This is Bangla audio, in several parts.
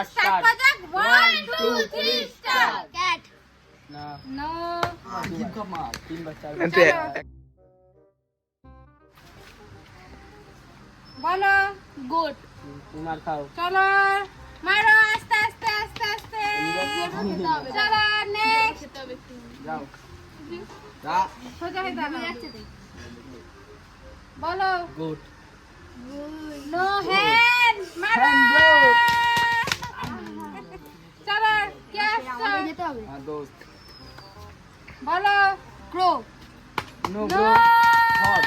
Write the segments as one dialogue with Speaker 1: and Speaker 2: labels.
Speaker 1: স্টার্ট করা যাক 1 2 3 স্টার্ট ক্যাট
Speaker 2: না
Speaker 1: নো
Speaker 2: জিভ মার তিন বাচ্চা
Speaker 1: বলো গুড
Speaker 2: তোমার খাও
Speaker 1: চলো মারো আস্তে আস্তে আস্তে আস্তে চলো নেক্সট
Speaker 2: যাও যা
Speaker 1: সোজা হয়ে দাঁড়াও বলো
Speaker 2: গুড
Speaker 1: নো হ্যান্ড মারো চলো কে আসছো
Speaker 2: আর দোস্ত
Speaker 1: বলো ক্রো
Speaker 2: নো
Speaker 1: নো
Speaker 2: গো হট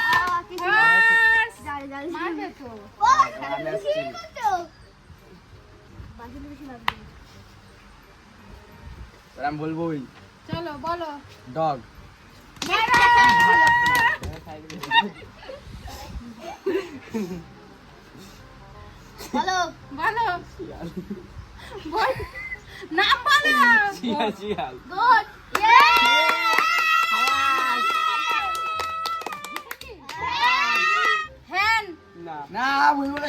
Speaker 1: মারবে তো
Speaker 2: আমি বলবোই
Speaker 1: চলো বলো
Speaker 2: ডগ
Speaker 1: বলো বলো বল নাম বলো
Speaker 2: শিয়াল শিয়াল
Speaker 1: গুড হ্যান্ড
Speaker 2: না না বলবো না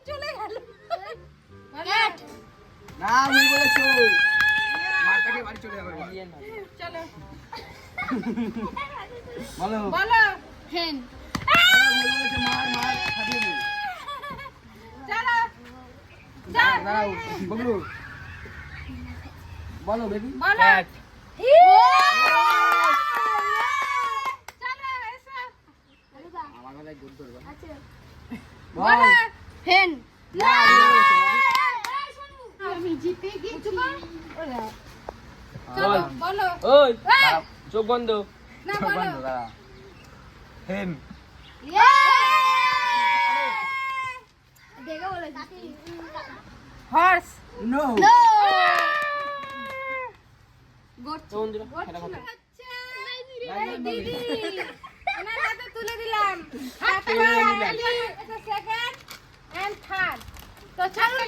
Speaker 1: চলে গেল ক্যাট
Speaker 2: না বলবো না মারটাকে বাড়ি চলে যাবে
Speaker 1: চলো
Speaker 2: বলো
Speaker 1: বলো হেন
Speaker 2: বলবো না মার মার খাটিয়ে দে
Speaker 1: চলো
Speaker 2: দাঁড়াও বগলু বলো বেবি
Speaker 1: বলো
Speaker 2: ক্যাট
Speaker 1: চলো এসো
Speaker 2: আমার গলায় গুড করবা
Speaker 1: বলো হেন
Speaker 2: না
Speaker 1: আমি জিতে গেছি চলো বলো
Speaker 2: ওই
Speaker 1: এই!
Speaker 2: চোখ বন্ধ
Speaker 1: না
Speaker 2: চোখ
Speaker 1: বলো
Speaker 2: বন্ধ দাঁড়া হেন
Speaker 1: দেখো বলে হর্স
Speaker 2: নো
Speaker 1: গোট
Speaker 2: তো বন্ধুরা খেলা কথা
Speaker 1: দিদি ওনার হাতে তুলে দিলাম সেকেন্ড এন্ড থার্ড তো চলুন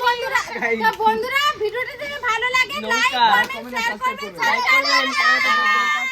Speaker 1: বন্ধুরা ভিডিওটি যদি ভালো লাগে লাইক
Speaker 2: নমস্কার,
Speaker 1: কমেন্ট
Speaker 2: কমেন্ট,
Speaker 1: শেয়ার
Speaker 2: সাবস্ক্রাইব
Speaker 1: করবেন
Speaker 2: করবেন।